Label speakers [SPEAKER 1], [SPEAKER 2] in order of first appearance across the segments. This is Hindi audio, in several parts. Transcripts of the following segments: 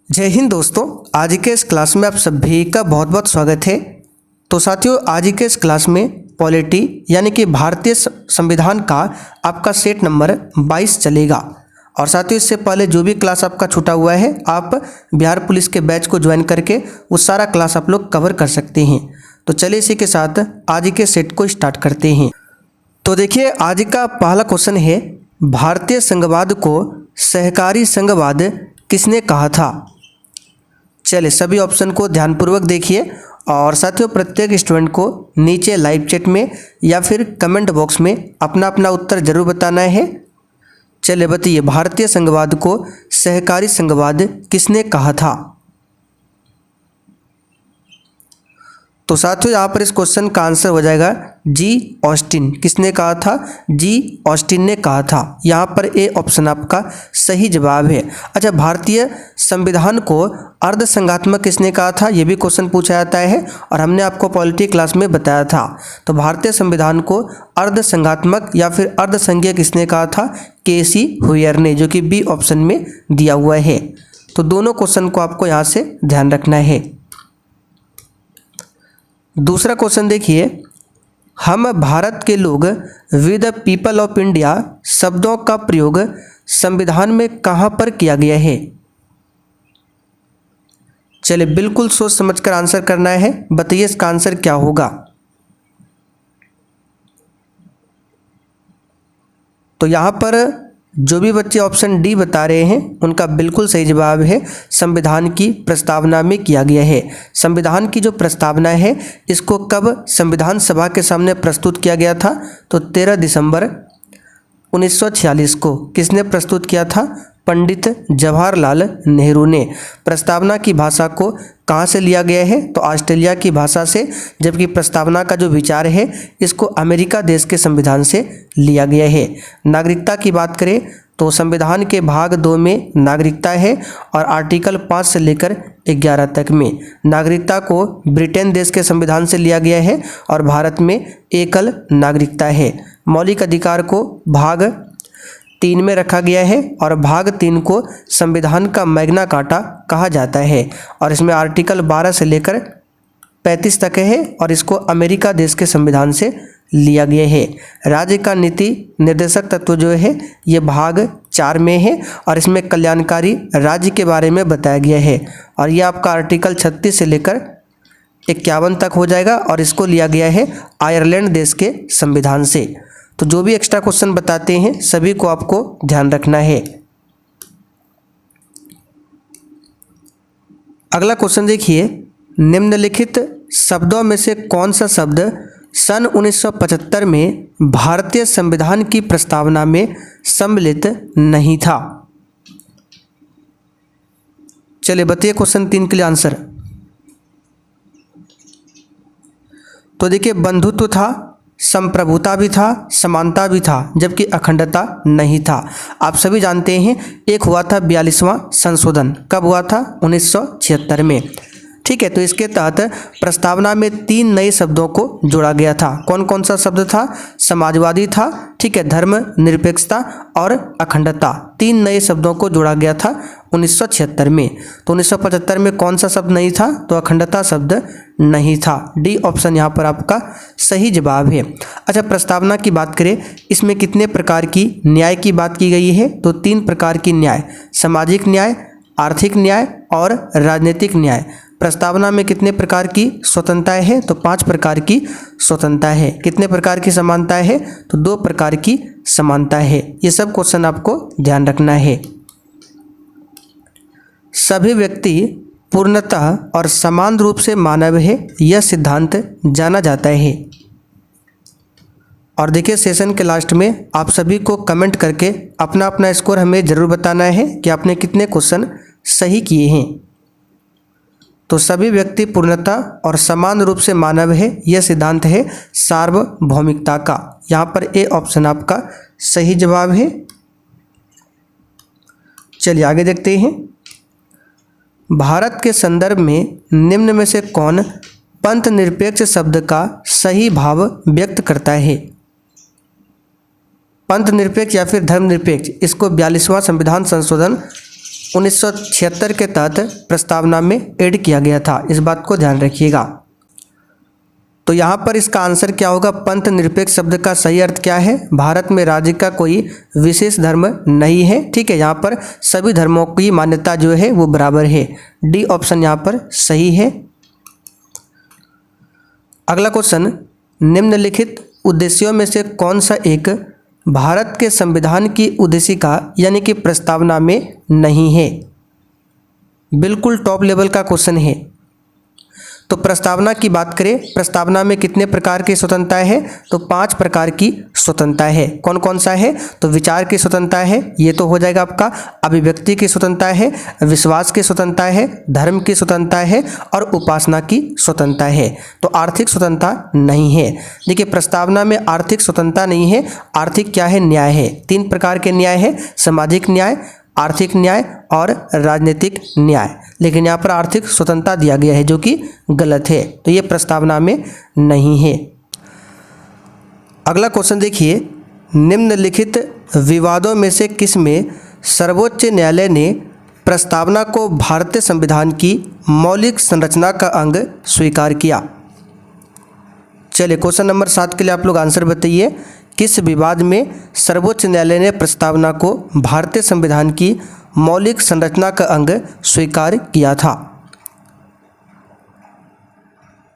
[SPEAKER 1] जय हिंद दोस्तों, आज के इस क्लास में आप सभी का बहुत बहुत स्वागत है। तो साथियों, आज के इस क्लास में पॉलिटी यानी कि भारतीय संविधान का आपका सेट नंबर 22 चलेगा। और साथियों, इससे पहले जो भी क्लास आपका छूटा हुआ है, आप बिहार पुलिस के बैच को ज्वाइन करके वो सारा क्लास आप लोग कवर कर सकते हैं। तो चलिए इसी के साथ आज के सेट को स्टार्ट करते हैं। तो देखिए, आज का पहला क्वेश्चन है, भारतीय संघवाद को सहकारी संघवाद किसने कहा था? चलिए सभी ऑप्शन को ध्यानपूर्वक देखिए और साथियों प्रत्येक स्टूडेंट को नीचे लाइव चैट में या फिर कमेंट बॉक्स में अपना अपना उत्तर जरूर बताना है। चलिए बताइए, भारतीय संघवाद को सहकारी संघवाद किसने कहा था? तो साथियों यहाँ पर इस क्वेश्चन का आंसर हो जाएगा जी ऑस्टिन। किसने कहा था? जी ऑस्टिन ने कहा था। यहाँ पर ए ऑप्शन आपका सही जवाब है। अच्छा, भारतीय संविधान को अर्धसंघात्मक किसने कहा था? ये भी क्वेश्चन पूछा जाता है और हमने आपको पॉलिटी क्लास में बताया था। तो भारतीय संविधान को अर्धसंघात्मक या फिर अर्धसंघीय किसने कहा था? केसी हुयर ने, जो कि बी ऑप्शन में दिया हुआ है। तो दोनों क्वेश्चन को आपको यहाँ से ध्यान रखना है। दूसरा क्वेश्चन देखिए, हम भारत के लोग we the people of India शब्दों का प्रयोग संविधान में कहाँ पर किया गया है? चलिए बिल्कुल सोच समझकर आंसर करना है। बताइए इसका आंसर क्या होगा? तो यहाँ पर जो भी बच्चे ऑप्शन डी बता रहे हैं उनका बिल्कुल सही जवाब है, संविधान की प्रस्तावना में किया गया है। संविधान की जो प्रस्तावना है इसको कब संविधान सभा के सामने प्रस्तुत किया गया था? तो 13 दिसंबर 1946 को। किसने प्रस्तुत किया था? पंडित जवाहरलाल नेहरू ने। प्रस्तावना की भाषा को कहाँ से लिया गया है? तो ऑस्ट्रेलिया की भाषा से, जबकि प्रस्तावना का जो विचार है इसको अमेरिका देश के संविधान से लिया गया है। नागरिकता की बात करें तो संविधान के भाग 2 में नागरिकता है और आर्टिकल 5 से लेकर 11 तक में नागरिकता को ब्रिटेन देश के संविधान से लिया गया है और भारत में एकल नागरिकता है। मौलिक अधिकार को भाग 3 में रखा गया है और भाग 3 को संविधान का मैग्ना कार्टा कहा जाता है और इसमें आर्टिकल 12 से लेकर 35 तक है और इसको अमेरिका देश के संविधान से लिया गया है। राज्य का नीति निर्देशक तत्व जो है ये भाग 4 में है और इसमें कल्याणकारी राज्य के बारे में बताया गया है और यह आपका आर्टिकल 36 से लेकर 51 तक हो जाएगा और इसको लिया गया है आयरलैंड देश के संविधान से। तो जो भी एक्स्ट्रा क्वेश्चन बताते हैं सभी को आपको ध्यान रखना है। अगला क्वेश्चन देखिए, निम्नलिखित शब्दों में से कौन सा शब्द सन 1975 में भारतीय संविधान की प्रस्तावना में सम्मिलित नहीं था? चलिए बताइए क्वेश्चन 3 के लिए आंसर। तो देखिए, बंधुत्व था, संप्रभुता भी था, समानता भी था, जबकि अखंडता नहीं था। आप सभी जानते हैं एक हुआ था 42वां संशोधन। कब हुआ था? 1976 में। ठीक है, तो इसके तहत प्रस्तावना में 3 नए शब्दों को जोड़ा गया था। कौन कौन सा शब्द था? समाजवादी था, ठीक है, धर्म निरपेक्षता और अखंडता। 3 नए शब्दों को जोड़ा गया था 1976 में। तो 1975 में कौन सा शब्द नहीं था? तो अखंडता शब्द नहीं था। डी ऑप्शन यहाँ पर आपका सही जवाब है। अच्छा, प्रस्तावना की बात करें, इसमें कितने प्रकार की न्याय की बात की गई है? तो 3 प्रकार की न्याय, सामाजिक न्याय, आर्थिक न्याय और राजनीतिक न्याय। प्रस्तावना में कितने प्रकार की स्वतंत्रताएं है? तो 5 प्रकार की स्वतंत्रता है। कितने प्रकार की समानता है? तो 2 प्रकार की समानता है। ये सब क्वेश्चन आपको ध्यान रखना है। सभी व्यक्ति पूर्णतः और समान रूप से मानव है, यह सिद्धांत जाना जाता है। और देखिए, सेशन के लास्ट में आप सभी को कमेंट करके अपना अपना स्कोर हमें ज़रूर बताना है कि आपने कितने क्वेश्चन सही किए हैं। तो सभी व्यक्ति पूर्णतः और समान रूप से मानव है, यह सिद्धांत है सार्वभौमिकता का। यहाँ पर ए ऑप्शन आपका सही जवाब है। चलिए आगे देखते हैं। भारत के संदर्भ में निम्न में से कौन पंथ निरपेक्ष शब्द का सही भाव व्यक्त करता है? पंथ निरपेक्ष या फिर धर्म निरपेक्ष, इसको 42वां संविधान संशोधन 1976 के तहत प्रस्तावना में ऐड किया गया था। इस बात को ध्यान रखिएगा। तो यहाँ पर इसका आंसर क्या होगा? पंथ निरपेक्ष शब्द का सही अर्थ क्या है? भारत में राज्य का कोई विशेष धर्म नहीं है। ठीक है, यहाँ पर सभी धर्मों की मान्यता जो है वो बराबर है। डी ऑप्शन यहाँ पर सही है। अगला क्वेश्चन, निम्नलिखित उद्देश्यों में से कौन सा एक भारत के संविधान की उद्देशिका यानी कि प्रस्तावना में नहीं है? बिल्कुल टॉप लेवल का क्वेश्चन है। तो प्रस्तावना की बात करें, प्रस्तावना में कितने प्रकार की स्वतंत्रता है? तो 5 प्रकार की स्वतंत्रता है। कौन कौन सा है? तो विचार की स्वतंत्रता है, ये तो हो जाएगा आपका। अभिव्यक्ति की स्वतंत्रता है, विश्वास की स्वतंत्रता है, धर्म की स्वतंत्रता है और उपासना की स्वतंत्रता है। तो आर्थिक स्वतंत्रता नहीं है। देखिए, प्रस्तावना में आर्थिक स्वतंत्रता नहीं है। आर्थिक क्या है? न्याय है। 3 प्रकार के न्याय है, सामाजिक न्याय, आर्थिक न्याय और राजनीतिक न्याय। लेकिन यहाँ पर आर्थिक स्वतंत्रता दिया गया है जो कि गलत है। तो ये प्रस्तावना में नहीं है। अगला क्वेश्चन देखिए, निम्नलिखित विवादों में से किस में सर्वोच्च न्यायालय ने प्रस्तावना को भारतीय संविधान की मौलिक संरचना का अंग स्वीकार किया? चलिए, क्वेश्चन नंबर 7 के लिए आप लोग आंसर बताइए। किस विवाद में सर्वोच्च न्यायालय ने प्रस्तावना को भारतीय संविधान की मौलिक संरचना का अंग स्वीकार किया था?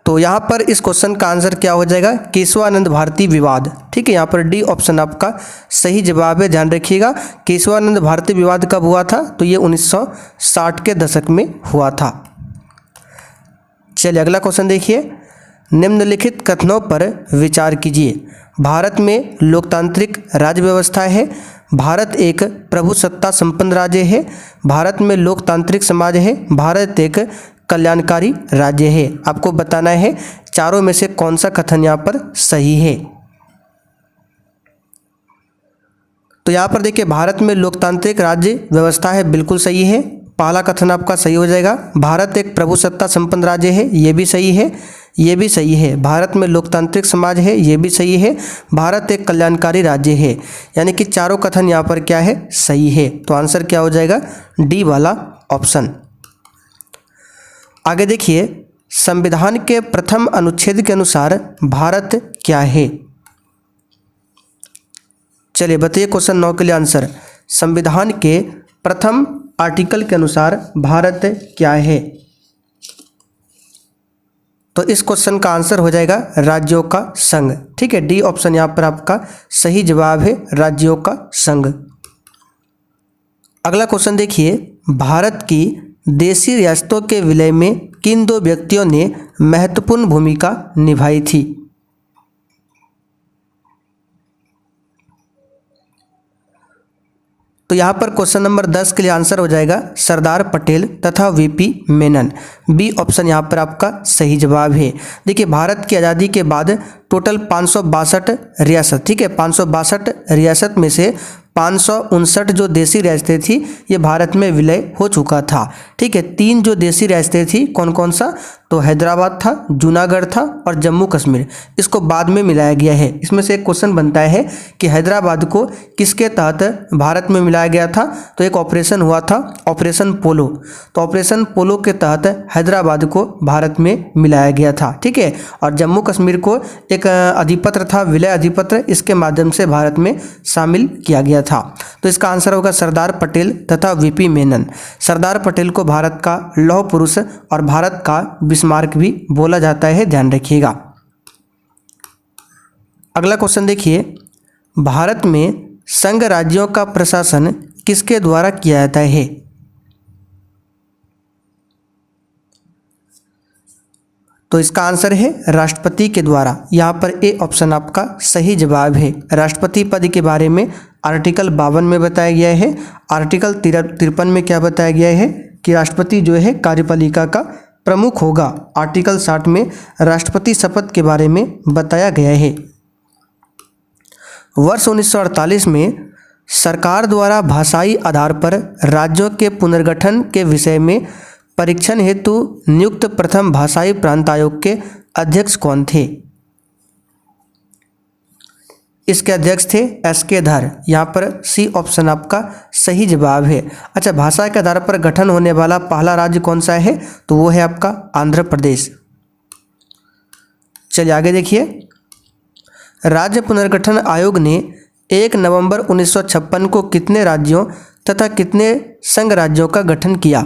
[SPEAKER 1] तो यहाँ पर इस क्वेश्चन का आंसर क्या हो जाएगा? केशवानंद भारती विवाद। ठीक है, यहाँ पर डी ऑप्शन आपका सही जवाब है। ध्यान रखिएगा, केशवानंद भारती विवाद कब हुआ था? तो ये 1960 के दशक में हुआ था। चलिए, अगला क्वेश्चन देखिए, निम्नलिखित कथनों पर विचार कीजिए। भारत में लोकतांत्रिक राज्य व्यवस्था है, भारत एक प्रभुसत्ता संपन्न राज्य है, भारत में लोकतांत्रिक समाज है, भारत एक कल्याणकारी राज्य है। आपको बताना है चारों में से कौन सा कथन यहाँ पर सही है। तो यहाँ पर देखिए, भारत में लोकतांत्रिक राज्य व्यवस्था है, बिल्कुल सही है। पहला कथन आपका सही हो जाएगा। भारत एक प्रभुसत्ता संपन्न राज्य है, ये भी सही है, ये भी सही है। भारत में लोकतांत्रिक समाज है, ये भी सही है। भारत एक कल्याणकारी राज्य है। यानी कि चारों कथन यहाँ पर क्या है? सही है। तो आंसर क्या हो जाएगा? डी वाला ऑप्शन। आगे देखिए, संविधान के प्रथम अनुच्छेद के अनुसार भारत क्या है? चलिए बताइए, क्वेश्चन 9 के लिए आंसर। संविधान के प्रथम आर्टिकल के अनुसार भारत क्या है? तो इस क्वेश्चन का आंसर हो जाएगा राज्यों का संघ। ठीक है, डी ऑप्शन यहाँ पर आपका सही जवाब है, राज्यों का संघ। अगला क्वेश्चन देखिए, भारत की देशी रियासतों के विलय में किन 2 व्यक्तियों ने महत्वपूर्ण भूमिका निभाई थी? तो यहाँ पर क्वेश्चन नंबर 10 के लिए आंसर हो जाएगा सरदार पटेल तथा वीपी मेनन। बी ऑप्शन यहाँ पर आपका सही जवाब है। देखिए, भारत की आज़ादी के बाद टोटल 562 रियासत, ठीक है, 562 रियासत में से 559 जो देशी रियासतें थी ये भारत में विलय हो चुका था। ठीक है, 3 जो देशी रियासतें थी, कौन कौन सा? तो हैदराबाद था, जूनागढ़ था और जम्मू कश्मीर, इसको बाद में मिलाया गया है। इसमें से एक क्वेश्चन बनता है कि हैदराबाद को किसके तहत भारत में मिलाया गया था? तो एक ऑपरेशन हुआ था, ऑपरेशन पोलो। तो ऑपरेशन पोलो के तहत हैदराबाद को भारत में मिलाया गया था। ठीक है, और जम्मू कश्मीर को एक अधिपत्र था, विलय अधिपत्र, इसके माध्यम से भारत में शामिल किया गया था। तो इसका आंसर होगा सरदार पटेल तथा वीपी मेनन। सरदार पटेल को भारत का लौह पुरुष और भारत का बिस्मार्क भी बोला जाता है, ध्यान रखिएगा। अगला क्वेश्चन देखिए, भारत में संघ राज्यों का प्रशासन किसके द्वारा किया जाता है? तो इसका आंसर है राष्ट्रपति के द्वारा। यहाँ पर ए ऑप्शन आपका सही जवाब है। राष्ट्रपति पद के बारे में आर्टिकल 52 में बताया गया है। आर्टिकल 53 में क्या बताया गया है कि राष्ट्रपति जो है कार्यपालिका का प्रमुख होगा। आर्टिकल 60 में राष्ट्रपति शपथ के बारे में बताया गया है। वर्ष 1948 में सरकार द्वारा भाषाई आधार पर राज्यों के पुनर्गठन के विषय में परीक्षण हेतु नियुक्त प्रथम भाषाई प्रांत आयोग के अध्यक्ष कौन थे? इसके अध्यक्ष थे SK धर। यहाँ पर सी ऑप्शन आपका सही जवाब है। अच्छा, भाषा के आधार पर गठन होने वाला पहला राज्य कौन सा है? तो वो है आपका आंध्र प्रदेश। चलिए आगे देखिए, राज्य पुनर्गठन आयोग ने 1 नवंबर 1956 को कितने राज्यों तथा कितने संघ राज्यों का गठन किया?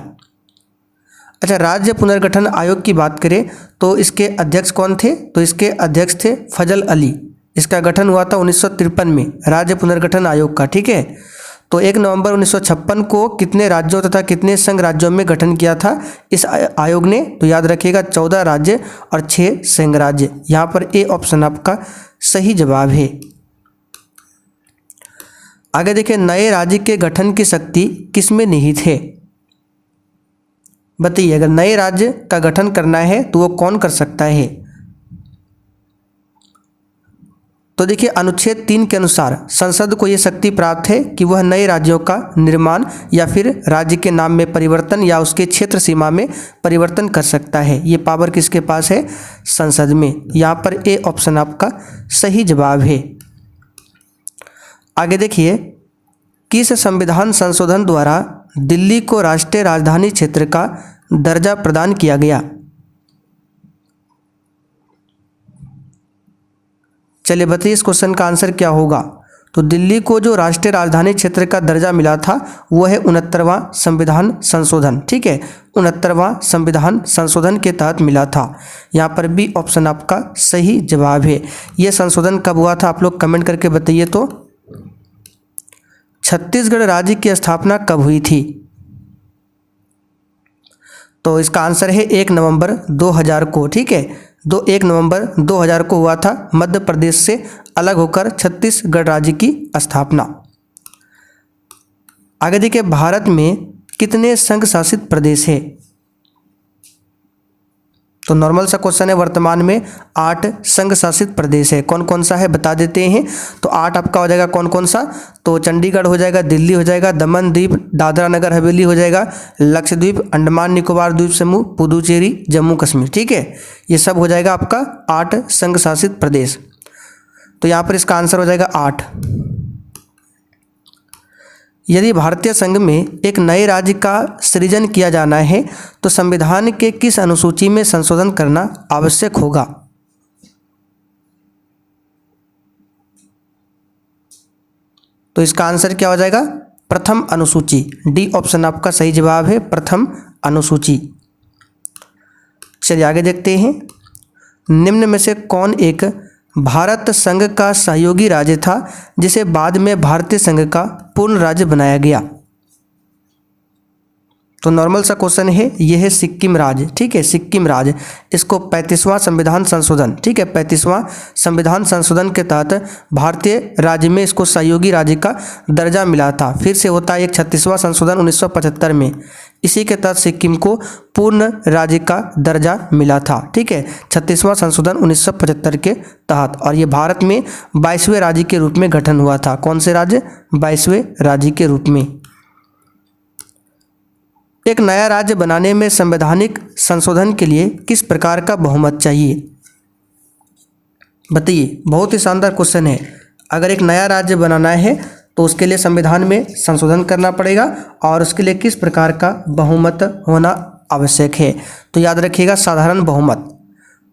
[SPEAKER 1] अच्छा, राज्य पुनर्गठन आयोग की बात करें तो इसके अध्यक्ष कौन थे? तो इसके अध्यक्ष थे फजल अली। इसका गठन हुआ था 1953 में, राज्य पुनर्गठन आयोग का। ठीक है, तो 1 नवंबर 1956 को कितने राज्यों तथा कितने संघ राज्यों में गठन किया था इस आयोग ने? तो याद रखिएगा 14 राज्य और 6 संघ राज्य। यहाँ पर ए ऑप्शन आपका सही जवाब है। आगे देखिए, नए राज्य के गठन की शक्ति किसमें निहित है? बताइए, अगर नए राज्य का गठन करना है तो वो कौन कर सकता है? तो देखिए, अनुच्छेद 3 के अनुसार संसद को ये शक्ति प्राप्त है कि वह नए राज्यों का निर्माण या फिर राज्य के नाम में परिवर्तन या उसके क्षेत्र सीमा में परिवर्तन कर सकता है। ये पावर किसके पास है? संसद में। यहाँ पर ए ऑप्शन आपका सही जवाब है। आगे देखिए, किस संविधान संशोधन द्वारा दिल्ली को राष्ट्रीय राजधानी क्षेत्र का दर्जा प्रदान किया गया? चलिए बताइए, इस क्वेश्चन का आंसर क्या होगा? तो दिल्ली को जो राष्ट्रीय राजधानी क्षेत्र का दर्जा मिला था वो है 69वां संविधान संशोधन। ठीक है, 69वां संविधान संशोधन के तहत मिला था। यहाँ पर बी ऑप्शन आपका सही जवाब है। ये संशोधन कब हुआ था? आप लोग कमेंट करके बताइए। तो छत्तीसगढ़ राज्य की स्थापना कब हुई थी? तो इसका आंसर है 1 नवंबर 2000 को। ठीक है, 1 नवंबर 2000 को हुआ था मध्य प्रदेश से अलग होकर छत्तीसगढ़ राज्य की स्थापना। आगे देखिए, भारत में कितने संघ शासित प्रदेश है? तो नॉर्मल सा क्वेश्चन है। वर्तमान में 8 संघ शासित प्रदेश है। कौन कौन सा है बता देते हैं। तो 8 आपका हो जाएगा कौन कौन सा? तो चंडीगढ़ हो जाएगा, दिल्ली हो जाएगा, दमन द्वीप, दादरा नगर हवेली हो जाएगा, लक्षद्वीप, अंडमान निकोबार द्वीप समूह, पुदुचेरी, जम्मू कश्मीर। ठीक है, ये सब हो जाएगा आपका 8 संघ शासित प्रदेश। तो यहाँ पर इसका आंसर हो जाएगा 8। यदि भारतीय संघ में एक नए राज्य का सृजन किया जाना है तो संविधान के किस अनुसूची में संशोधन करना आवश्यक होगा? तो इसका आंसर क्या हो जाएगा? प्रथम अनुसूची। डी ऑप्शन आपका सही जवाब है, प्रथम अनुसूची। चलिए आगे देखते हैं, निम्न में से कौन एक भारत संघ का सहयोगी राज्य था जिसे बाद में भारतीय संघ का पूर्ण राज्य बनाया गया? तो नॉर्मल सा क्वेश्चन है, यह है सिक्किम राज्य। ठीक है, सिक्किम राज्य। इसको 35वां संविधान संशोधन, ठीक है, 35वां संविधान संशोधन के तहत भारतीय राज्य में इसको सहयोगी राज्य का दर्जा मिला था। फिर से होता है एक 36वां संशोधन 1975 में, इसी के तहत सिक्किम को पूर्ण राज्य का दर्जा मिला था। ठीक है, 36वां संशोधन 1975 के तहत। और ये भारत में 22वें राज्य के रूप में गठन हुआ था। कौन से राज्य? 22वें राज्य के रूप में। एक नया राज्य बनाने में संवैधानिक संशोधन के लिए किस प्रकार का बहुमत चाहिए? बताइए, बहुत ही शानदार क्वेश्चन है। अगर एक नया राज्य बनाना है तो उसके लिए संविधान में संशोधन करना पड़ेगा और उसके लिए किस प्रकार का बहुमत होना आवश्यक है? तो याद रखिएगा साधारण बहुमत।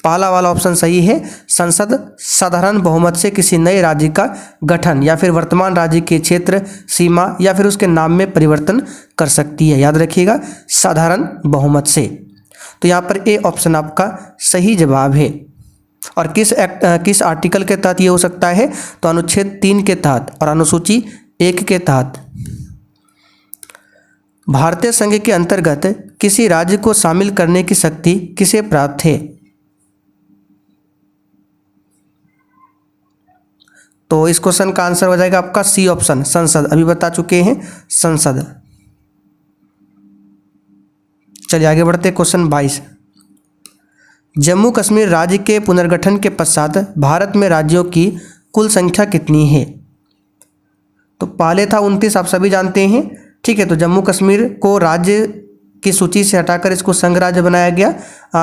[SPEAKER 1] पहला वाला ऑप्शन सही है। संसद साधारण बहुमत से किसी नए राज्य का गठन या फिर वर्तमान राज्य के क्षेत्र सीमा या फिर उसके नाम में परिवर्तन कर सकती है। याद रखिएगा साधारण बहुमत से। तो यहाँ पर ए ऑप्शन आपका सही जवाब है। और किस आर्टिकल के तहत ये हो सकता है? तो अनुच्छेद 3 के तहत और अनुसूची 1 के तहत। भारतीय संघ के अंतर्गत किसी राज्य को शामिल करने की शक्ति किसे प्राप्त है? तो इस क्वेश्चन का आंसर हो जाएगा आपका सी ऑप्शन, संसद। अभी बता चुके हैं, संसद। चलिए आगे बढ़ते, क्वेश्चन 22। जम्मू कश्मीर राज्य के पुनर्गठन के पश्चात भारत में राज्यों की कुल संख्या कितनी है? तो पहले था 29, आप सभी जानते हैं। ठीक है, तो जम्मू कश्मीर को राज्य की सूची से हटाकर इसको संघ राज्य बनाया गया।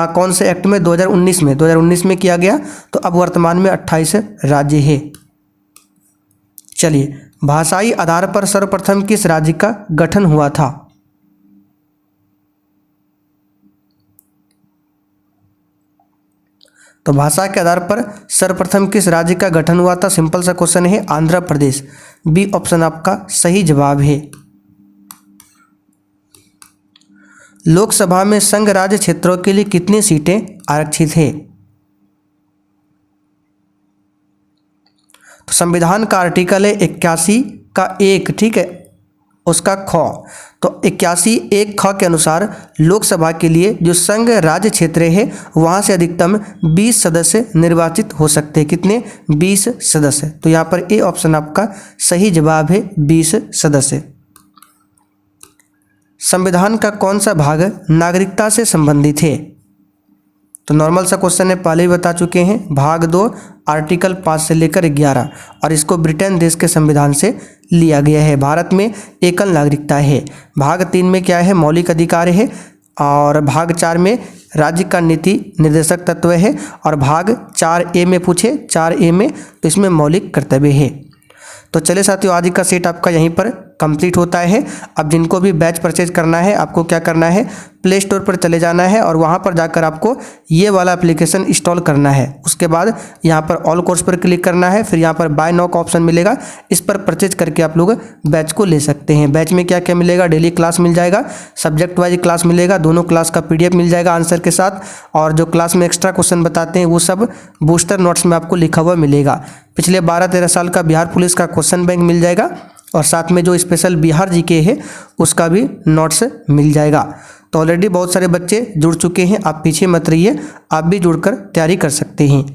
[SPEAKER 1] कौन से एक्ट में? 2019 में किया गया। तो अब वर्तमान में 28 राज्य है। चलिए, भाषाई आधार पर सर्वप्रथम किस राज्य का गठन हुआ था? तो भाषा के आधार पर सर्वप्रथम किस राज्य का गठन हुआ था? सिंपल सा क्वेश्चन है, आंध्र प्रदेश। बी ऑप्शन आपका सही जवाब है। लोकसभा में संघ राज्य क्षेत्रों के लिए कितनी सीटें आरक्षित है? तो संविधान का आर्टिकल है 81 का 1, ठीक है, उसका ख। तो 81 1 ख के अनुसार लोकसभा के लिए जो संघ राज्य क्षेत्र है वहाँ से अधिकतम 20 सदस्य निर्वाचित हो सकते हैं। कितने? 20 सदस्य। तो यहाँ पर ए ऑप्शन आपका सही जवाब है, 20 सदस्य। संविधान का कौन सा भाग नागरिकता से संबंधित है? तो नॉर्मल सा क्वेश्चन है, पहले ही बता चुके हैं। भाग 2 आर्टिकल 5 से लेकर 11, और इसको ब्रिटेन देश के संविधान से लिया गया है। भारत में एकल नागरिकता है। भाग 3 में क्या है? मौलिक अधिकार है। और भाग 4 में राज्य का नीति निर्देशक तत्व है। और भाग 4A में पूछे, 4A में, तो इसमें मौलिक कर्तव्य है। तो चलिए साथियों, आज का सेट आपका यहीं पर कंप्लीट होता है। अब जिनको भी बैच परचेज करना है, आपको क्या करना है? प्ले स्टोर पर चले जाना है और वहाँ पर जाकर आपको ये वाला एप्लीकेशन इंस्टॉल करना है। उसके बाद यहाँ पर ऑल कोर्स पर क्लिक करना है, फिर यहाँ पर बाय नाउ का ऑप्शन मिलेगा, इस पर परचेज करके आप लोग बैच को ले सकते हैं। बैच में क्या क्या मिलेगा? डेली क्लास मिल जाएगा, सब्जेक्ट वाइज क्लास मिलेगा, दोनों क्लास का PDF मिल जाएगा आंसर के साथ, और जो क्लास में एक्स्ट्रा क्वेश्चन बताते हैं वो सब बूस्टर नोट्स में आपको लिखा हुआ मिलेगा। पिछले 12-13 साल का बिहार पुलिस का क्वेश्चन बैंक मिल जाएगा, और साथ में जो स्पेशल बिहार जीके है उसका भी नोट्स मिल जाएगा। तो ऑलरेडी बहुत सारे बच्चे जुड़ चुके हैं, आप पीछे मत रहिए, आप भी जुड़कर तैयारी कर सकते हैं।